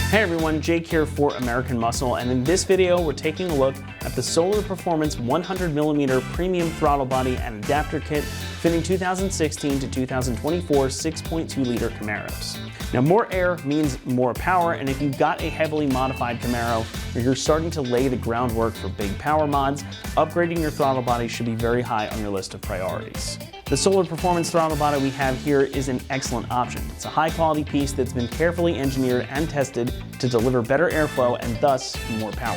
Hey everyone, Jake here for American Muscle, and in this video we're taking a look at the Solar Performance 100mm premium throttle body and adapter kit fitting 2016 to 2024 6.2 liter Camaros. Now more air means more power, and if you've got a heavily modified Camaro or you're starting to lay the groundwork for big power mods, upgrading your throttle body should be very high on your list of priorities. The Solar Performance throttle body we have here is an excellent option. It's a high quality piece that's been carefully engineered and tested to deliver better airflow and thus more power.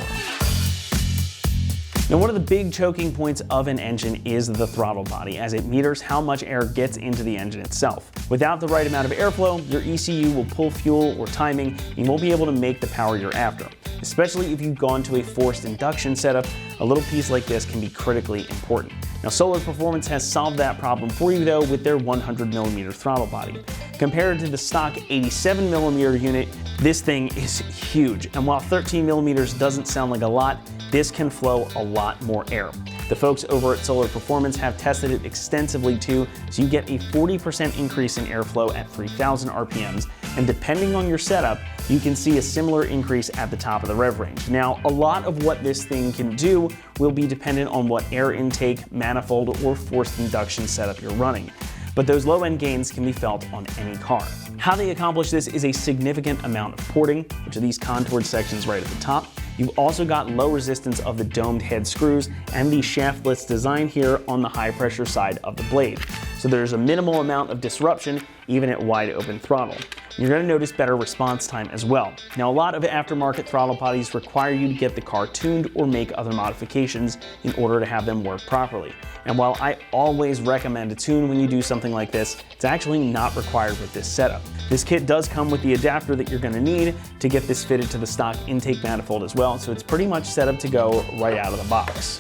Now, one of the big choking points of an engine is the throttle body, as it meters how much air gets into the engine itself. Without the right amount of airflow, your ECU will pull fuel or timing, and you won't be able to make the power you're after. Especially if you've gone to a forced induction setup, a little piece like this can be critically important. Now, Solar Performance has solved that problem for you though with their 100mm throttle body. Compared to the stock 87mm unit, this thing is huge, and while 13mm doesn't sound like a lot, this can flow a lot more air. The folks over at Solar Performance have tested it extensively too, so you get a 40% increase in airflow at 3,000 RPMs, and depending on your setup, you can see a similar increase at the top of the rev range. Now, a lot of what this thing can do will be dependent on what air intake, manifold, or forced induction setup you're running, but those low-end gains can be felt on any car. How they accomplish this is a significant amount of porting, which are these contoured sections right at the top. You've also got low resistance of the domed head screws and the shaftless design here on the high pressure side of the blade. So there's a minimal amount of disruption even at wide open throttle. You're going to notice better response time as well. Now, a lot of aftermarket throttle bodies require you to get the car tuned or make other modifications in order to have them work properly. And while I always recommend a tune when you do something like this, it's actually not required with this setup. This kit does come with the adapter that you're going to need to get this fitted to the stock intake manifold as well, so it's pretty much set up to go right out of the box.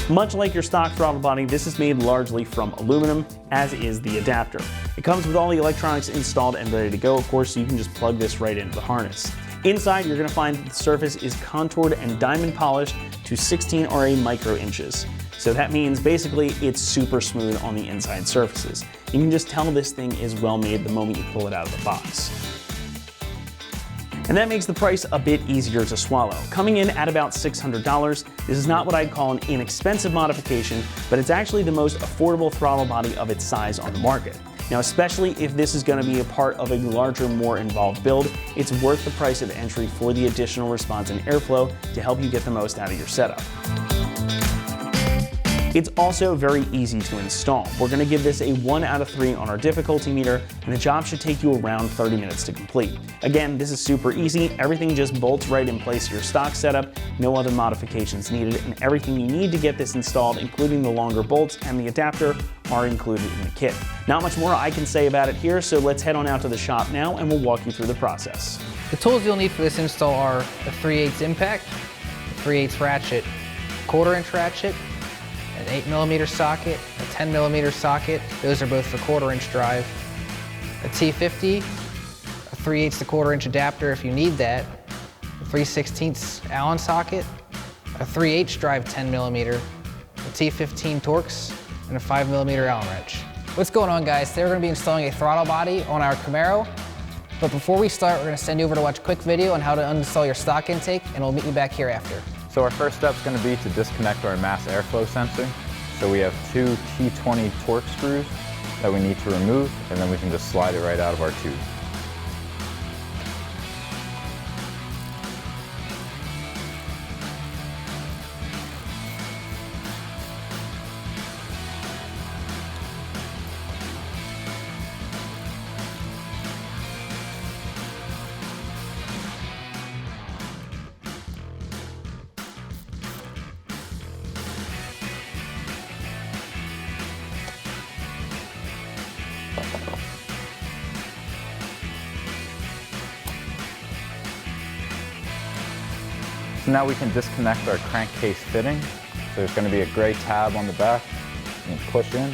Much like your stock throttle body, this is made largely from aluminum, as is the adapter. It comes with all the electronics installed and ready to go, of course, so you can just plug this right into the harness. Inside, you're going to find that the surface is contoured and diamond polished to 16 RA micro inches. So that means basically it's super smooth on the inside surfaces. You can just tell this thing is well made the moment you pull it out of the box. And that makes the price a bit easier to swallow. Coming in at about $600, this is not what I'd call an inexpensive modification, but it's actually the most affordable throttle body of its size on the market. Now, especially if this is going to be a part of a larger, more involved build, it's worth the price of entry for the additional response and airflow to help you get the most out of your setup. It's also very easy to install. We're going to give this a 1 out of 3 on our difficulty meter, and the job should take you around 30 minutes to complete. Again, this is super easy. Everything just bolts right in place to your stock setup, no other modifications needed, and everything you need to get this installed, including the longer bolts and the adapter, are included in the kit. Not much more I can say about it here, so let's head on out to the shop now and we'll walk you through the process. The tools you'll need for this install are a 3/8 impact, a 3/8 ratchet, 1/4 inch ratchet, an 8mm socket, a 10mm socket, those are both for 1/4 inch drive, a T50, a 3/8 to 1/4 inch adapter if you need that, a 3/16 Allen socket, a 3/8 drive 10mm, a T15 Torx, and a 5mm Allen wrench. What's going on, guys? Today we're going to be installing a throttle body on our Camaro, but before we start we're going to send you over to watch a quick video on how to uninstall your stock intake, and we'll meet you back here after. So our first step is going to be to disconnect our mass airflow sensor. So we have 2 T20 Torx screws that we need to remove, and then we can just slide it right out of our tube. So now we can disconnect our crankcase fitting. So there's going to be a gray tab on the back. You can push in.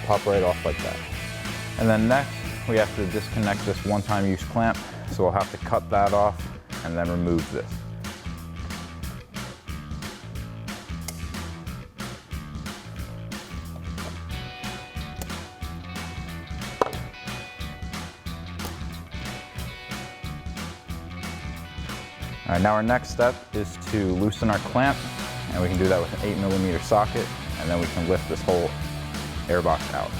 Pop right off like that. And then next, we have to disconnect this one-time use clamp. So we'll have to cut that off and then remove this. All right, now our next step is to loosen our clamp, and we can do that with an 8mm socket, and then we can lift this whole airbox out.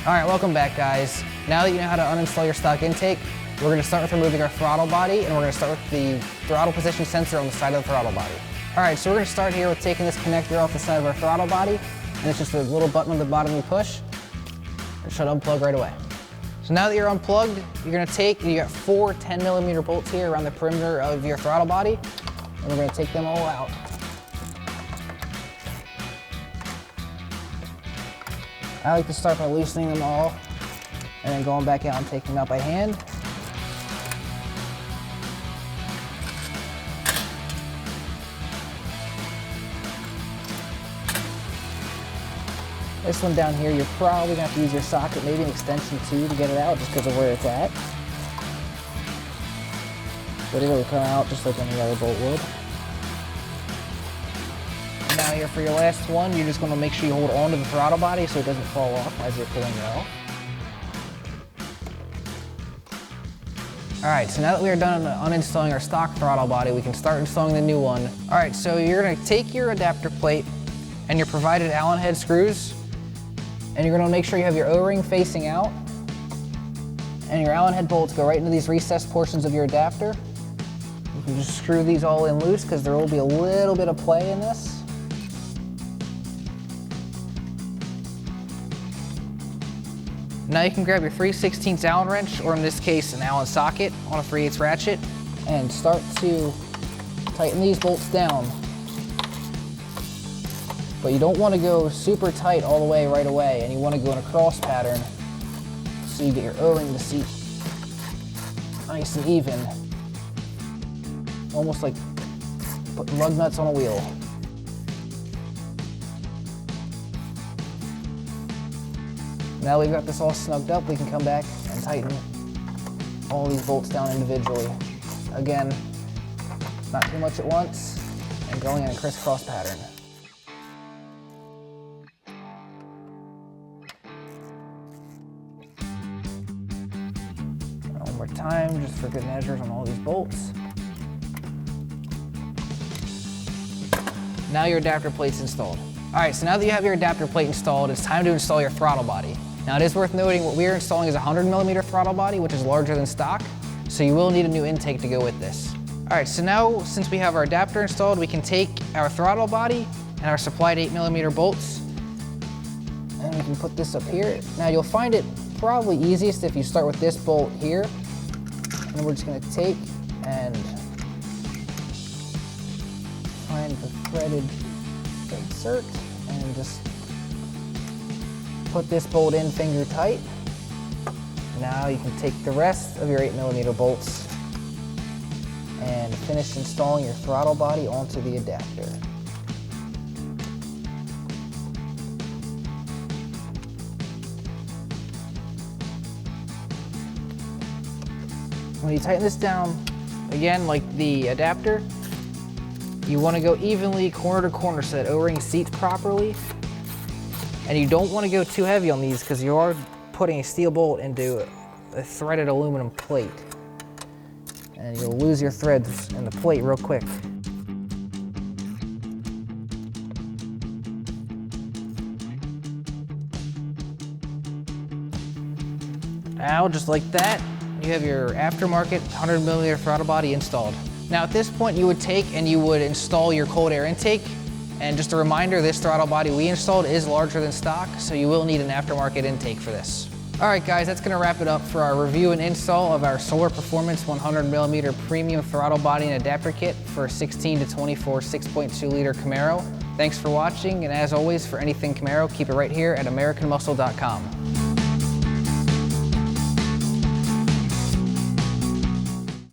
All right, welcome back, guys. Now that you know how to uninstall your stock intake, we're gonna start with removing our throttle body, and we're gonna start with the throttle position sensor on the side of the throttle body. All right, so we're gonna start here with taking this connector off the side of our throttle body, and it's just a little button on the bottom you push. It should unplug right away. So now that you're unplugged, you're gonna take, you got 4 10mm bolts here around the perimeter of your throttle body, and we're gonna take them all out. I like to start by loosening them all and then going back out and taking them out by hand. This one down here, you're probably gonna have to use your socket, maybe an extension too, to get it out just because of where it's at. But it'll come out just like any other bolt would. Now here for your last one, you're just going to make sure you hold on to the throttle body so it doesn't fall off as you're pulling it off. All right, so now that we are done uninstalling our stock throttle body, we can start installing the new one. All right, so you're going to take your adapter plate and your provided Allen head screws, and you're going to make sure you have your O-ring facing out, and your Allen head bolts go right into these recessed portions of your adapter. You can just screw these all in loose because there will be a little bit of play in this. Now you can grab your 3/16 Allen wrench, or in this case an Allen socket on a 3/8 ratchet, and start to tighten these bolts down. But you don't want to go super tight all the way right away, and you want to go in a cross pattern so you get your O-ring to seat nice and even. Almost like putting lug nuts on a wheel. Now we've got this all snugged up, we can come back and tighten all these bolts down individually. Again, not too much at once, and going in a crisscross pattern. One more time, just for good measures on all these bolts. Now your adapter plate's installed. All right, so now that you have your adapter plate installed, it's time to install your throttle body. Now it is worth noting what we are installing is a 100mm throttle body, which is larger than stock, so you will need a new intake to go with this. All right, so now since we have our adapter installed, we can take our throttle body and our supplied 8mm bolts, and we can put this up here. Now you'll find it probably easiest if you start with this bolt here, and we're just gonna take and find the threaded insert and just put this bolt in finger tight. Now you can take the rest of your 8mm bolts and finish installing your throttle body onto the adapter. When you tighten this down, again, like the adapter, you want to go evenly corner to corner so that O-ring seats properly. And you don't want to go too heavy on these because you are putting a steel bolt into a threaded aluminum plate. And you'll lose your threads in the plate real quick. Now, just like that, you have your aftermarket 100mm throttle body installed. Now at this point you would take and you would install your cold air intake. And just a reminder, this throttle body we installed is larger than stock, so you will need an aftermarket intake for this. All right, guys, that's gonna wrap it up for our review and install of our Solar Performance 100mm premium throttle body and adapter kit for a 16 to 24 6.2 liter Camaro. Thanks for watching, and as always, for anything Camaro, keep it right here at AmericanMuscle.com.